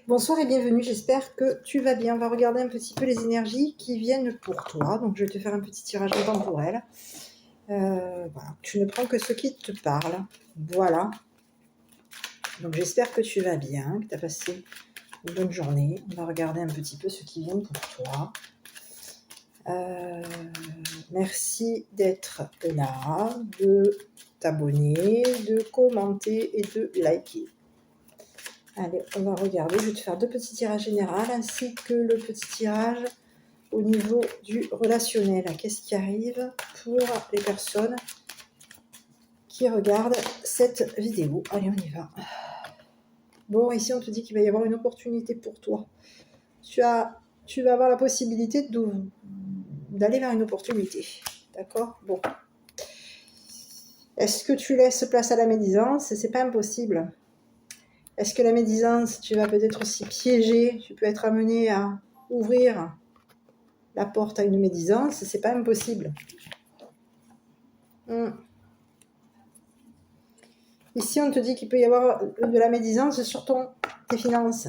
Bonsoir et bienvenue, j'espère que tu vas bien. On va regarder un petit peu les énergies qui viennent pour toi. Donc je vais te faire un petit tirage temporel. Voilà. Tu ne prends que ce qui te parle. Voilà. Donc j'espère que tu vas bien, que tu as passé une bonne journée. On va regarder un petit peu ce qui vient pour toi. Merci d'être là, de t'abonner, de commenter et de liker. Allez, on va regarder. Je vais te faire deux petits tirages généraux ainsi que le petit tirage au niveau du relationnel. Qu'est-ce qui arrive pour les personnes qui regardent cette vidéo? Allez, on y va. Bon, ici, on te dit qu'il va y avoir une opportunité pour toi. Tu vas avoir la possibilité d'aller vers une opportunité. D'accord? Bon. Est-ce que tu laisses place à la médisance? C'est pas impossible. Est-ce que la médisance, tu vas peut-être aussi piéger? Tu peux être amené à ouvrir la porte à une médisance, c'est pas impossible. Ici, on te dit qu'il peut y avoir de la médisance sur tes finances.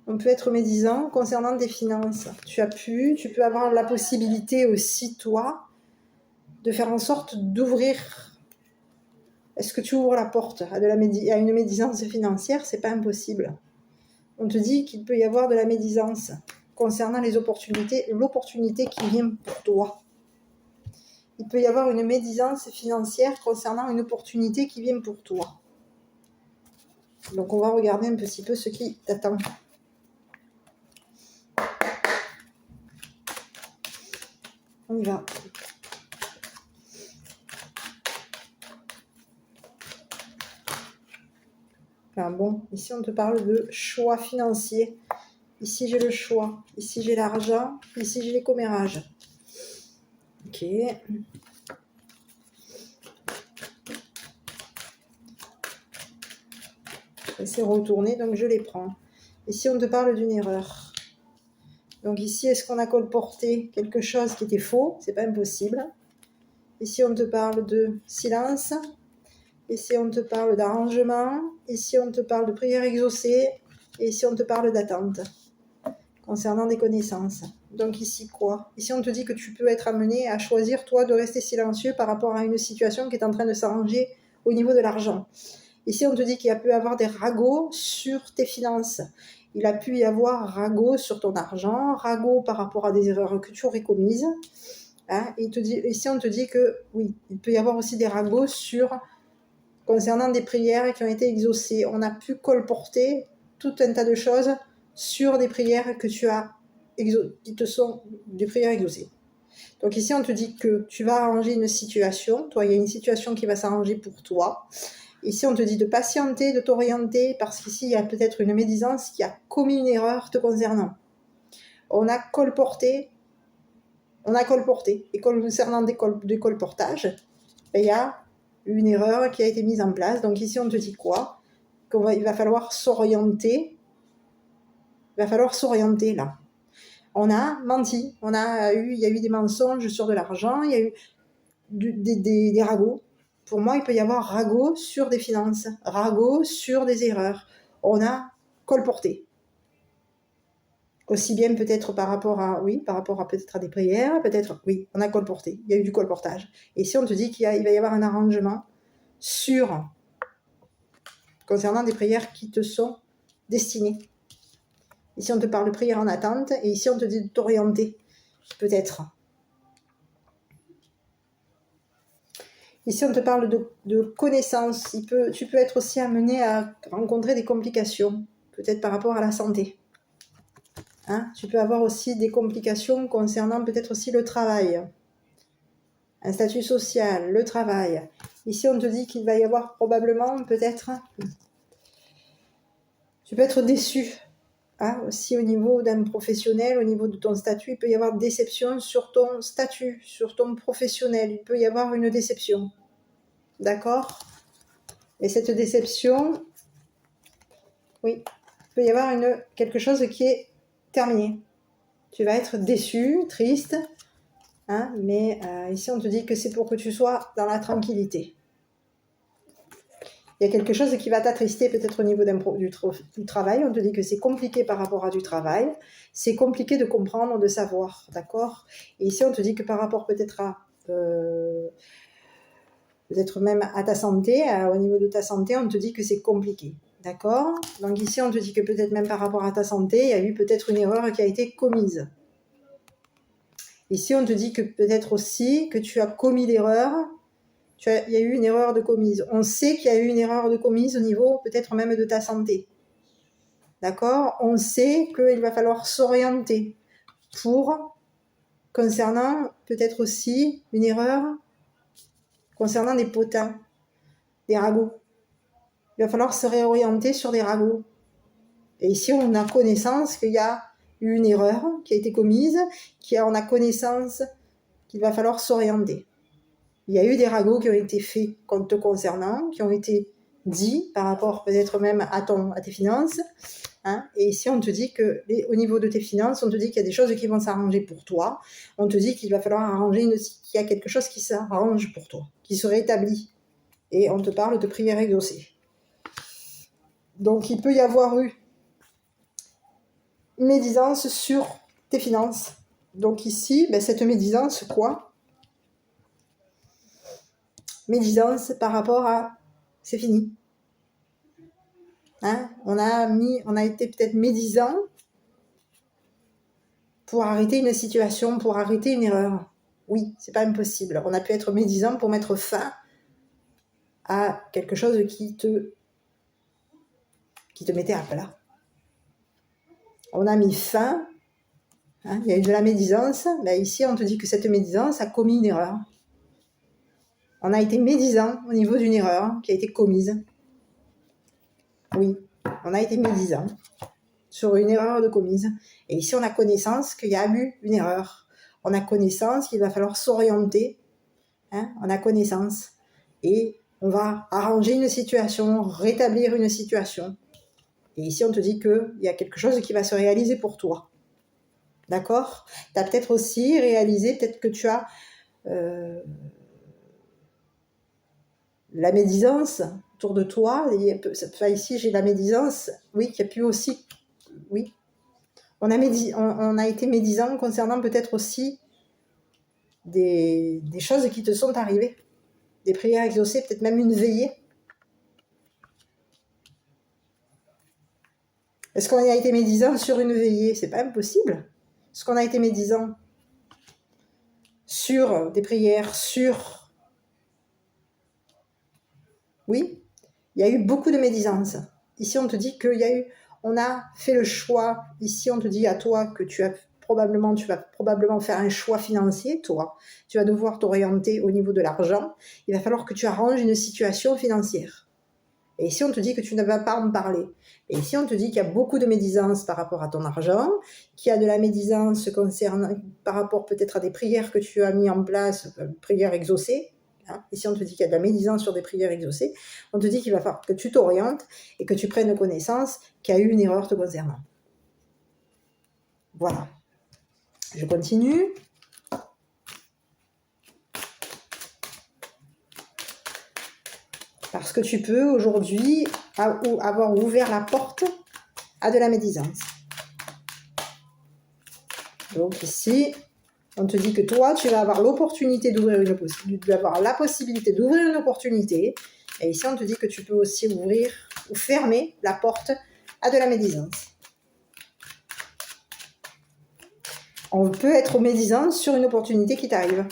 On peut être médisant concernant tes finances. Tu peux avoir la possibilité aussi, toi, de faire en sorte d'ouvrir. Est-ce que tu ouvres la porte à une médisance financière? C'est pas impossible. On te dit qu'il peut y avoir de la médisance concernant les opportunités, l'opportunité qui vient pour toi. Il peut y avoir une médisance financière concernant une opportunité qui vient pour toi. Donc, on va regarder un petit peu ce qui t'attend. On y va. Enfin, bon, ici, on te parle de choix financier. Ici, j'ai le choix. Ici, j'ai l'argent. Ici, j'ai les commérages. Ok. C'est retourné, donc je les prends. Ici, on te parle d'une erreur. Donc ici, est-ce qu'on a colporté quelque chose qui était faux? C'est pas impossible. Ici, on te parle de silence. Ici, on te parle d'arrangement. Ici, on te parle de prière exaucée. Et ici, on te parle d'attente concernant des connaissances. Donc ici, quoi? Ici, on te dit que tu peux être amené à choisir, toi, de rester silencieux par rapport à une situation qui est en train de s'arranger au niveau de l'argent. Ici, on te dit qu'il a pu y avoir des ragots sur tes finances. Il a pu y avoir ragots sur ton argent, ragots par rapport à des erreurs que tu aurais commises. Hein? Ici, on te dit que, oui, il peut y avoir aussi des ragots concernant des prières qui ont été exaucées. On a pu colporter tout un tas de choses sur des prières que tu as qui te sont des prières exaucées. Donc ici, on te dit que tu vas arranger une situation. Toi, il y a une situation qui va s'arranger pour toi. Ici, on te dit de patienter, de t'orienter, parce qu'ici, il y a peut-être une médisance qui a commis une erreur te concernant. On a colporté, et concernant des colportages, il y a une erreur qui a été mise en place. Donc ici, on te dit quoi? Il va falloir s'orienter. Il va falloir s'orienter là. On a menti. Il y a eu des mensonges sur de l'argent. Il y a eu des ragots. Pour moi, il peut y avoir ragots sur des finances, ragots sur des erreurs. On a colporté. Aussi bien peut-être par rapport à peut-être à des prières, peut-être, oui, on a colporté. Il y a eu du colportage. Et si on te dit qu'il va y avoir un arrangement concernant des prières qui te sont destinées. Ici, on te parle de prière en attente, et ici, on te dit de t'orienter, peut-être. Ici, on te parle de connaissances. Tu peux être aussi amené à rencontrer des complications, peut-être par rapport à la santé. Hein? Tu peux avoir aussi des complications concernant peut-être aussi le travail, un statut social, le travail. Ici, on te dit qu'il va y avoir probablement, peut-être, tu peux être déçu. Hein? Aussi au niveau d'un professionnel, au niveau de ton statut, il peut y avoir déception sur ton statut, sur ton professionnel. Il peut y avoir une déception. D'accord? Et cette déception, oui, il peut y avoir quelque chose qui est terminé. Tu vas être déçu, triste, hein, mais ici on te dit que c'est pour que tu sois dans la tranquillité. Il y a quelque chose qui va t'attrister peut-être au niveau du travail. On te dit que c'est compliqué par rapport à du travail. C'est compliqué de comprendre, de savoir, d'accord? Et ici, on te dit que par rapport peut-être à... peut-être même à ta santé, au niveau de ta santé, on te dit que c'est compliqué, d'accord? Donc ici, on te dit que peut-être même par rapport à ta santé, il y a eu peut-être une erreur qui a été commise. Ici, on te dit que peut-être aussi que tu as commis l'erreur, il y a eu une erreur de commise. On sait qu'il y a eu une erreur de commise au niveau peut-être même de ta santé. D'accord? On sait qu'il va falloir s'orienter pour, concernant peut-être aussi une erreur concernant des potins, des ragots. Il va falloir se réorienter sur des ragots. Et ici, on a connaissance qu'il y a eu une erreur qui a été commise, on a connaissance qu'il va falloir s'orienter. Il y a eu des ragots qui ont été faits te concernant, qui ont été dits par rapport peut-être même à tes finances. Hein. Et ici, on te dit qu'au niveau de tes finances, on te dit qu'il y a des choses qui vont s'arranger pour toi. On te dit qu'il va falloir arranger, qu'il y a quelque chose qui s'arrange pour toi, qui se rétablit. Et on te parle de prières exaucées. Donc, il peut y avoir eu médisance sur tes finances. Donc ici, cette médisance, quoi? Médisance par rapport à... C'est fini. Hein? On a été peut-être médisant pour arrêter une situation, pour arrêter une erreur. Oui, c'est pas impossible. On a pu être médisant pour mettre fin à quelque chose qui te mettait à plat. On a mis fin, hein, il y a eu de la médisance. Ici, on te dit que cette médisance a commis une erreur. On a été médisant au niveau d'une erreur qui a été commise. Oui, on a été médisant sur une erreur de commise. Et ici, on a connaissance qu'il y a eu une erreur. On a connaissance qu'il va falloir s'orienter. Hein, on a connaissance. Et on va arranger une situation, rétablir une situation. Et ici, on te dit qu'il y a quelque chose qui va se réaliser pour toi. D'accord? Tu as peut-être aussi réalisé, peut-être que tu as la médisance autour de toi. Ici, j'ai la médisance. Oui, qui a pu aussi... Oui. On a été médisant concernant peut-être aussi des choses qui te sont arrivées. Des prières exaucées, peut-être même une veillée. Est-ce qu'on a été médisant sur une veillée? C'est pas impossible. Est-ce qu'on a été médisant sur des prières, sur... Oui, il y a eu beaucoup de médisance. Ici, on te dit on a fait le choix. Ici, on te dit à toi que tu vas probablement faire un choix financier, toi. Tu vas devoir t'orienter au niveau de l'argent. Il va falloir que tu arranges une situation financière. Et ici, on te dit que tu ne vas pas en parler. Et ici, on te dit qu'il y a beaucoup de médisance par rapport à ton argent, qu'il y a de la médisance par rapport peut-être à des prières que tu as mis en place, prières exaucées. Hein. Ici, on te dit qu'il y a de la médisance sur des prières exaucées. On te dit qu'il va falloir que tu t'orientes et que tu prennes connaissance qu'il y a eu une erreur te concernant. Voilà. Je continue. Parce que tu peux aujourd'hui avoir ouvert la porte à de la médisance. Donc ici, on te dit que toi, tu vas avoir l'opportunité la possibilité d'ouvrir une opportunité. Et ici, on te dit que tu peux aussi ouvrir ou fermer la porte à de la médisance. On peut être médisant sur une opportunité qui t'arrive.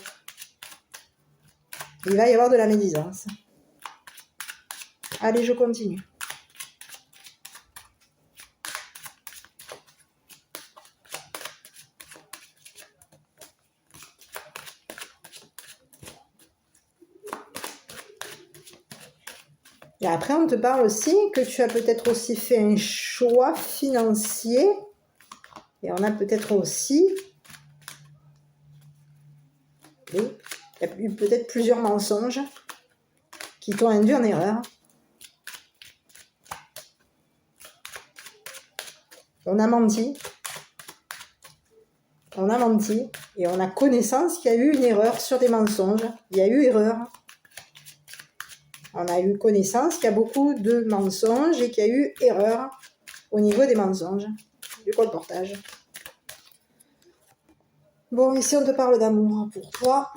Il va y avoir de la médisance. Allez, je continue. Et après, on te parle aussi que tu as peut-être aussi fait un choix financier. Et on a peut-être aussi... Oui, il y a eu peut-être plusieurs mensonges qui t'ont induit en erreur. On a menti. On a menti. Et on a connaissance qu'il y a eu une erreur sur des mensonges. Il y a eu erreur. On a eu connaissance qu'il y a beaucoup de mensonges et qu'il y a eu erreur au niveau des mensonges, du colportage. Bon, ici on te parle d'amour pour toi.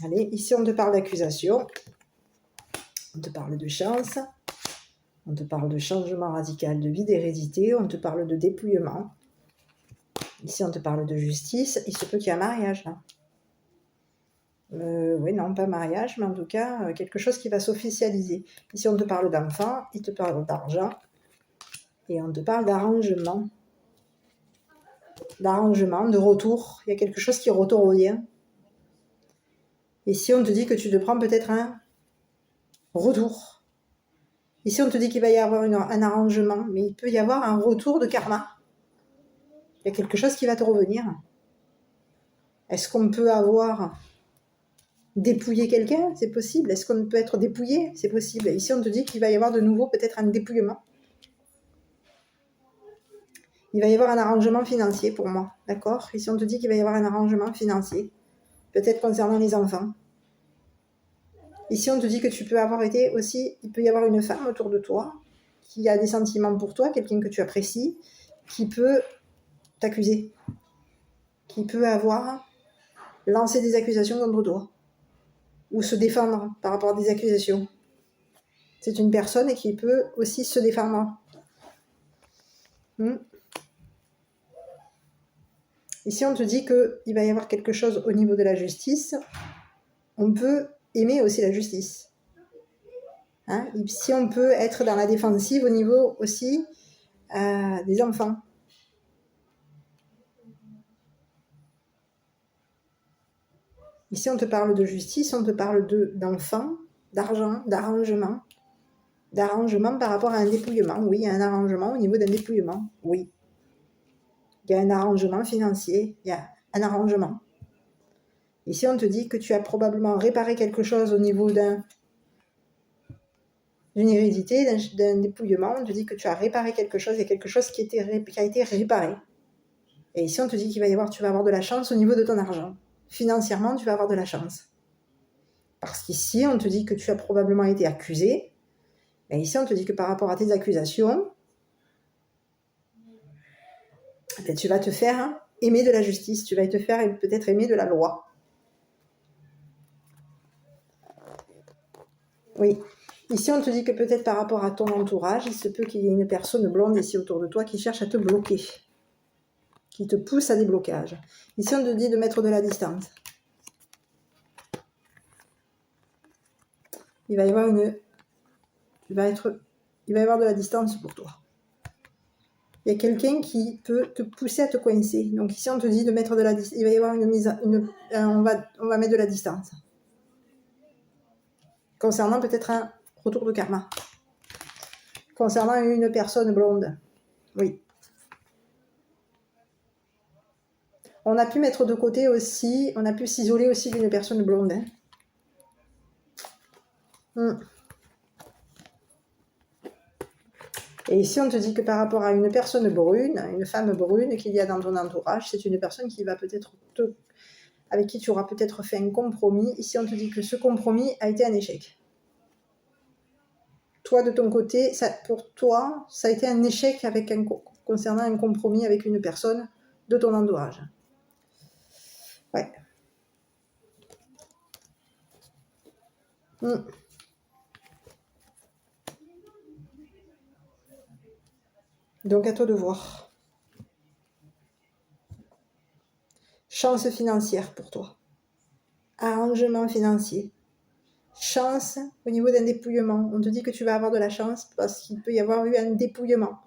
Allez, ici on te parle d'accusation. On te parle de chance. On te parle de changement radical de vie, d'hérédité. On te parle de dépouillement. Ici on te parle de justice. Il se peut qu'il y ait un mariage là. Oui, non, pas mariage, mais en tout cas, quelque chose qui va s'officialiser. Ici, on te parle d'enfant, il te parle d'argent, et on te parle d'arrangement. D'arrangement, de retour. Il y a quelque chose qui revient. Ici, on te dit que tu te prends peut-être un retour. Ici, on te dit qu'il va y avoir un arrangement, mais il peut y avoir un retour de karma. Il y a quelque chose qui va te revenir. Est-ce qu'on peut avoir dépouillé quelqu'un? C'est possible. Est-ce qu'on peut être dépouillé? C'est possible. Ici, on te dit qu'il va y avoir de nouveau peut-être un dépouillement. Il va y avoir un arrangement financier pour moi, d'accord? Ici, on te dit qu'il va y avoir un arrangement financier, peut-être concernant les enfants. Ici, on te dit que tu peux avoir été aussi, il peut y avoir une femme autour de toi qui a des sentiments pour toi, quelqu'un que tu apprécies, qui peut t'accuser, qui peut avoir lancé des accusations contre toi, ou se défendre par rapport à des accusations. C'est une personne qui peut aussi se défendre. Ici, on te dit qu'il va y avoir quelque chose au niveau de la justice. On peut aimer aussi la justice. Hein? Si on peut être dans la défensive au niveau aussi des enfants. Ici, on te parle de justice, on te parle d'enfants, d'argent, d'arrangement. D'arrangement par rapport à un dépouillement. Oui, il y a un arrangement au niveau d'un dépouillement. Oui. Il y a un arrangement financier. Il y a un arrangement. Ici, on te dit que tu as probablement réparé quelque chose au niveau d'une hérédité, d'un dépouillement. On te dit que tu as réparé quelque chose, il y a quelque chose qui a été réparé. Et ici, on te dit tu vas avoir de la chance au niveau de ton argent. Financièrement, tu vas avoir de la chance. Parce qu'ici, on te dit que tu as probablement été accusé. Et ici, on te dit que par rapport à tes accusations, tu vas te faire aimer de la justice. Tu vas te faire peut-être aimer de la loi. Oui. Ici, on te dit que peut-être par rapport à ton entourage, il se peut qu'il y ait une personne blonde ici autour de toi qui cherche à te bloquer, qui te pousse à des blocages. Ici, on te dit de mettre de la distance. Il va y avoir il va y avoir de la distance pour toi. Il y a quelqu'un qui peut te pousser à te coincer. Donc ici, on te dit de mettre de la distance. Il va y avoir on va mettre de la distance. Concernant peut-être un retour de karma. Concernant une personne blonde. Oui. On a pu mettre de côté aussi, on a pu s'isoler aussi d'une personne blonde. Et ici, on te dit que par rapport à une personne brune, une femme brune qu'il y a dans ton entourage, c'est une personne qui va peut-être avec qui tu auras peut-être fait un compromis. Ici, on te dit que ce compromis a été un échec. Toi, de ton côté, pour toi, ça a été un échec concernant un compromis avec une personne de ton entourage. Ouais. Donc, à toi de voir. Chance financière pour toi. Arrangement financier. Chance au niveau d'un dépouillement. On te dit que tu vas avoir de la chance parce qu'il peut y avoir eu un dépouillement.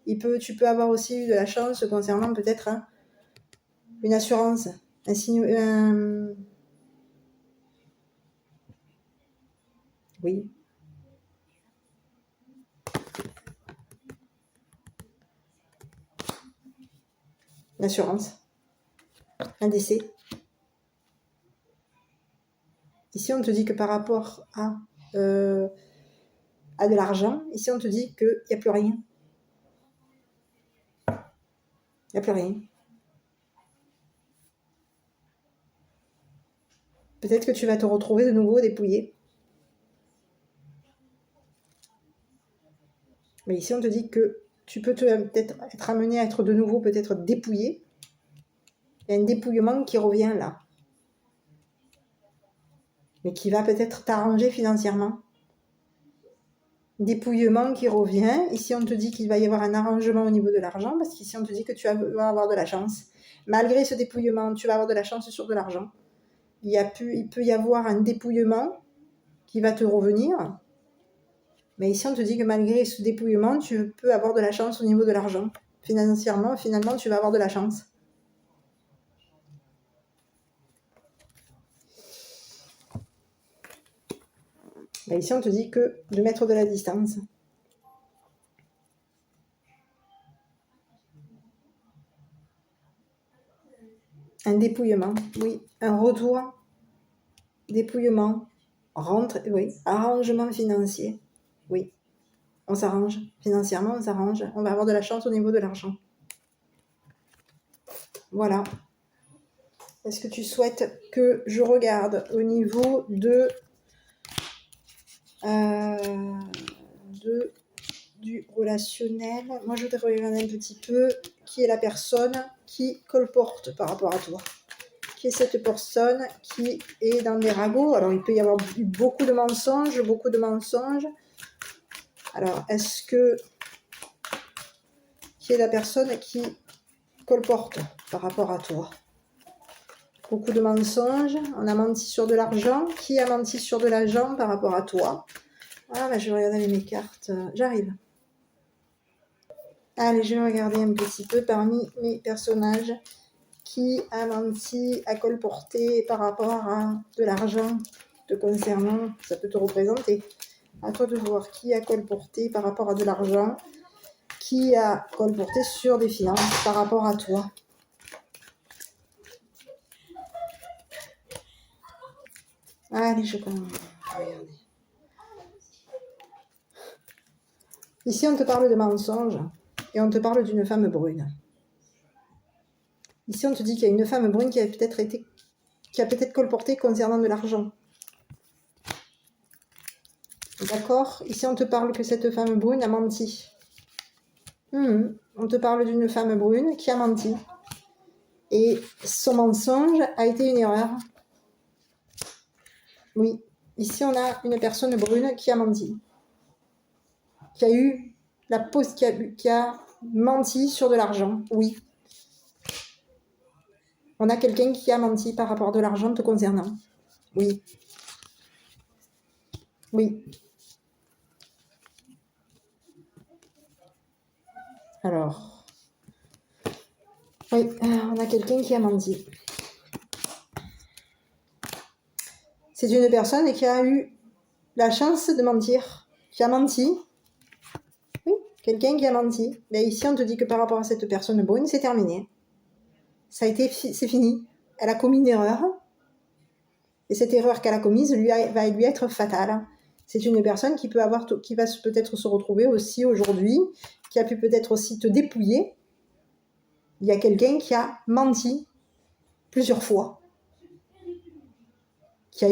Tu peux avoir aussi eu de la chance concernant peut-être une assurance, un signe, oui. Une assurance, un décès. Ici, on te dit que par rapport à de l'argent, ici, on te dit qu'il n'y a plus rien. Il n'y a plus rien. Peut-être que tu vas te retrouver de nouveau dépouillé. Mais ici, on te dit que tu peux peut-être être amené à être de nouveau peut-être dépouillé. Il y a un dépouillement qui revient là. Mais qui va peut-être t'arranger financièrement. Dépouillement qui revient. Ici, on te dit qu'il va y avoir un arrangement au niveau de l'argent, parce qu'ici, on te dit que tu vas avoir de la chance. Malgré ce dépouillement, tu vas avoir de la chance sur de l'argent. Il peut y avoir un dépouillement qui va te revenir. Mais ici, on te dit que malgré ce dépouillement, tu peux avoir de la chance au niveau de l'argent. Financièrement, finalement, tu vas avoir de la chance. Et ici, on te dit que de mettre de la distance. Un dépouillement, oui. Un retour, dépouillement, rentre, oui. Arrangement financier, oui. On s'arrange. Financièrement, on s'arrange. On va avoir de la chance au niveau de l'argent. Voilà. Est-ce que tu souhaites que je regarde au niveau du relationnel? Moi, je voudrais regarder un petit peu qui est la personne qui colporte par rapport à toi. Qui est cette personne qui est dans des ragots? Alors, il peut y avoir beaucoup de mensonges, Alors, est-ce que... Qui est la personne qui colporte par rapport à toi? Beaucoup de mensonges. On a menti sur de l'argent. Qui a menti sur de l'argent par rapport à toi? Ah, bah, je vais regarder mes cartes. J'arrive. Allez, je vais regarder un petit peu parmi mes personnages. Qui a menti, a colporté par rapport à de l'argent te concernant? Ça peut te représenter. À toi de voir qui a colporté par rapport à de l'argent. Qui a colporté sur des finances par rapport à toi. Allez, je commence. Regardez. Ici, on te parle de mensonges et on te parle d'une femme brune. Ici, on te dit qu'il y a une femme brune qui a peut-être colporté concernant de l'argent. D'accord? Ici, on te parle que cette femme brune a menti. On te parle d'une femme brune qui a menti. Et son mensonge a été une erreur. Oui. Ici, on a une personne brune qui a menti. Qui a eu qui a menti sur de l'argent. Oui. On a quelqu'un qui a menti par rapport à de l'argent te concernant. Oui. Oui. Alors. Oui, on a quelqu'un qui a menti. C'est une personne qui a eu la chance de mentir. Qui a menti. Oui, quelqu'un qui a menti. Mais ici, on te dit que par rapport à cette personne brune, c'est terminé. C'est fini. Elle a commis une erreur. Et cette erreur qu'elle a commise va lui être fatale. C'est une personne qui va peut-être se retrouver aussi aujourd'hui, qui a pu peut-être aussi te dépouiller. Il y a quelqu'un qui a menti plusieurs fois, qui a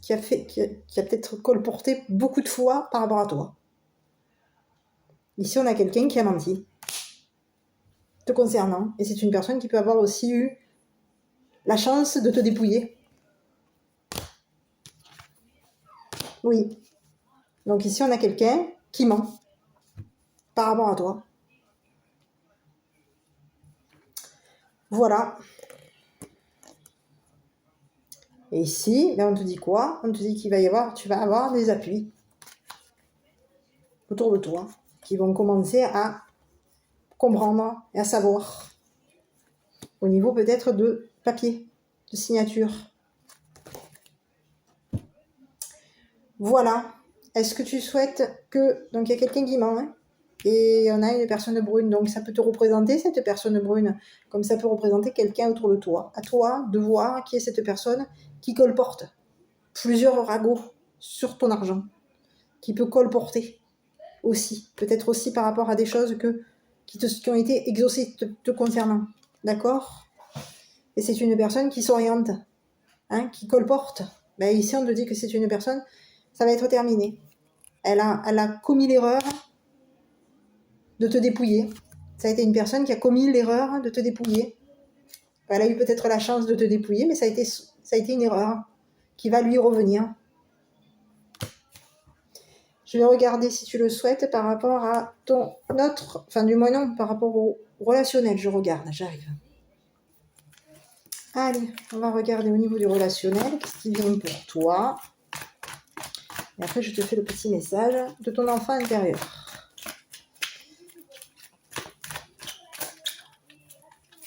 peut-être colporté beaucoup de fois par rapport à toi. Ici, on a quelqu'un qui a menti te concernant, et c'est une personne qui peut avoir aussi eu la chance de te dépouiller. Oui. Donc ici, on a quelqu'un qui ment par rapport à toi. Voilà. Et ici, on te dit quoi? On te dit tu vas avoir des appuis autour de toi qui vont commencer à comprendre et à savoir au niveau peut-être de papier, de signature. Voilà. Est-ce que tu souhaites que... Donc, il y a quelqu'un qui ment, hein, et on a une personne brune. Donc, ça peut te représenter, cette personne brune, comme ça peut représenter quelqu'un autour de toi. À toi de voir qui est cette personne qui colporte plusieurs ragots sur ton argent, qui peut colporter aussi, peut-être aussi par rapport à des choses qui ont été exaucées te concernant. D'accord? Et c'est une personne qui s'oriente, hein, qui colporte. Ici, on te dit que c'est une personne, ça va être terminé. Elle a commis l'erreur, de te dépouiller. Ça a été une personne qui a commis l'erreur de te dépouiller. Elle a eu peut-être la chance de te dépouiller, mais ça a été une erreur qui va lui revenir. Je vais regarder si tu le souhaites par rapport à ton autre, enfin du moins non, par rapport au relationnel. Je regarde, j'arrive. Allez, on va regarder au niveau du relationnel, qu'est-ce qui vient pour toi. Et après, je te fais le petit message de ton enfant intérieur.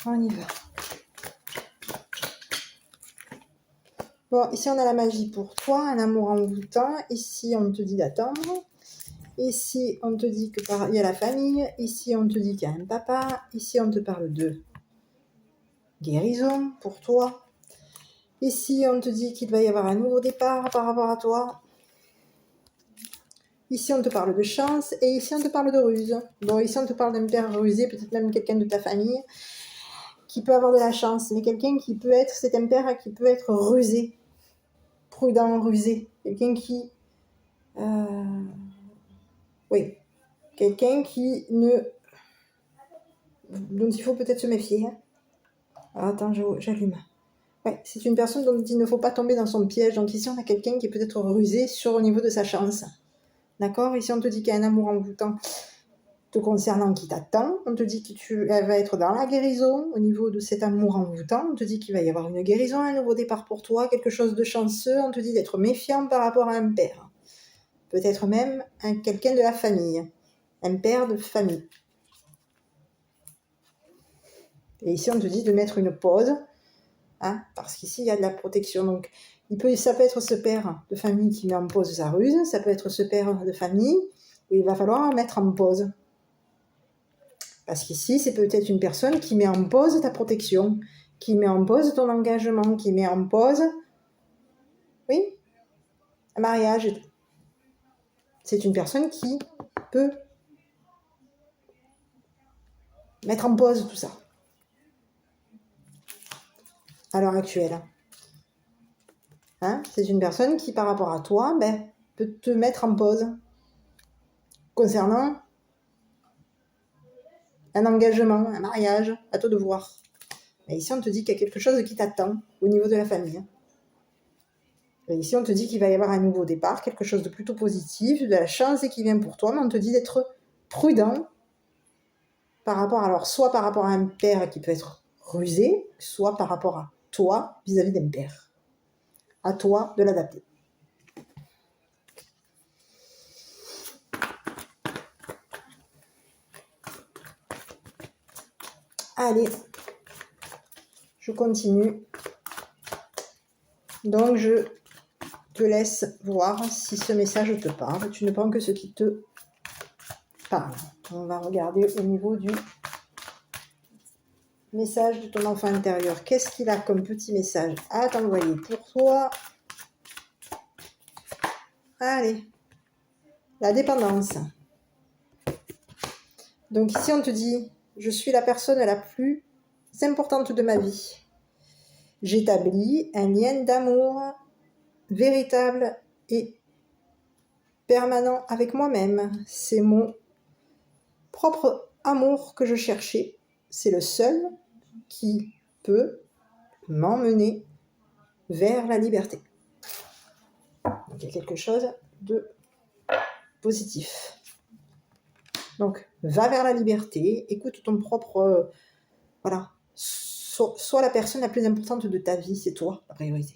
On y va. Bon, ici, on a la magie pour toi, un amour envoûtant. Ici, on te dit d'attendre. Ici, on te dit qu'il y a la famille. Ici, on te dit qu'il y a un papa. Ici, on te parle de guérison pour toi. Ici, on te dit qu'il va y avoir un nouveau départ par rapport à toi. Ici, on te parle de chance. Et ici, on te parle de ruse. Bon, ici, on te parle d'un père rusé, peut-être même quelqu'un de ta famille qui peut avoir de la chance. Mais quelqu'un qui peut être, c'est un père qui peut être rusé. Prudent, rusé. Quelqu'un qui... oui. Quelqu'un qui ne... dont il faut peut-être se méfier. Ah, attends, j'allume. Ouais, c'est une personne dont il ne faut pas tomber dans son piège. Donc ici, on a quelqu'un qui est peut-être rusé au niveau de sa chance. D'accord? Ici, on te dit qu'il y a un amour envoûtant te concernant qui t'attend. On te dit qu'elle va être dans la guérison au niveau de cet amour envoûtant. On te dit qu'il va y avoir une guérison, un nouveau départ pour toi, quelque chose de chanceux. On te dit d'être méfiant par rapport à un père. Peut-être même quelqu'un de la famille. Un père de famille. Et ici, on te dit de mettre une pause. Hein, parce qu'ici, il y a de la protection. Donc, ça peut être ce père de famille qui met en pause sa ruse. Ça peut être ce père de famille où il va falloir mettre en pause. Parce qu'ici, c'est peut-être une personne qui met en pause ta protection, qui met en pause ton engagement, qui met en pause, oui, un mariage. C'est une personne qui peut mettre en pause tout ça, à l'heure actuelle. Hein, c'est une personne qui, par rapport à toi, peut te mettre en pause concernant un engagement, un mariage, à toi de voir. Mais ici, on te dit qu'il y a quelque chose qui t'attend au niveau de la famille. Et ici, on te dit qu'il va y avoir un nouveau départ, quelque chose de plutôt positif, de la chance qui vient pour toi, mais on te dit d'être prudent par rapport, alors soit par rapport à un père qui peut être rusé, soit par rapport à toi vis-à-vis d'un père. À toi de l'adapter. Allez, je continue. Donc, je te laisse voir si ce message te parle. Tu ne prends que ce qui te parle. On va regarder au niveau du message de ton enfant intérieur. Qu'est-ce qu'il a comme petit message à t'envoyer pour toi? Allez, la dépendance. Donc ici, on te dit, je suis la personne la plus importante de ma vie. J'établis un lien d'amour véritable et permanent avec moi-même. C'est mon propre amour que je cherchais. C'est le seul qui peut m'emmener vers la liberté. Donc, il y a quelque chose de positif. Donc, va vers la liberté, écoute ton propre... voilà. Sois la personne la plus importante de ta vie, c'est toi, la priorité.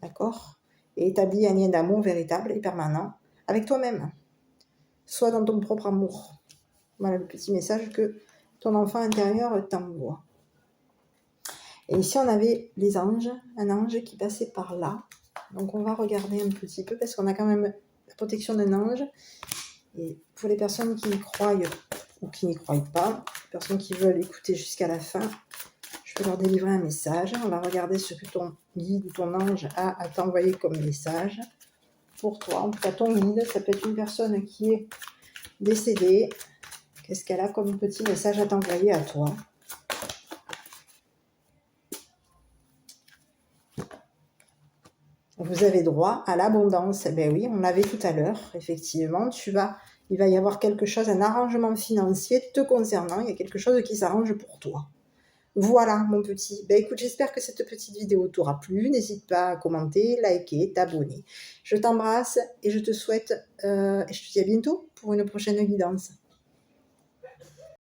D'accord? Et établis un lien d'amour véritable et permanent avec toi-même. Sois dans ton propre amour. Voilà le petit message que ton enfant intérieur t'envoie. Et ici, on avait les anges, un ange qui passait par là. Donc, on va regarder un petit peu parce qu'on a quand même la protection d'un ange. Et pour les personnes qui y croient ou qui n'y croient pas, les personnes qui veulent écouter jusqu'à la fin, je peux leur délivrer un message. On va regarder ce que ton guide ou ton ange a à t'envoyer comme message pour toi. En tout cas, ton guide, ça peut être une personne qui est décédée. Qu'est-ce qu'elle a comme petit message à t'envoyer à toi? Vous avez droit à l'abondance. Ben oui, on l'avait tout à l'heure. Effectivement, tu vas Il va y avoir quelque chose, un arrangement financier te concernant. Il y a quelque chose qui s'arrange pour toi. Voilà, mon petit. Ben, écoute, j'espère que cette petite vidéo t'aura plu. N'hésite pas à commenter, liker, t'abonner. Je t'embrasse et je te souhaite, et je te dis à bientôt pour une prochaine guidance.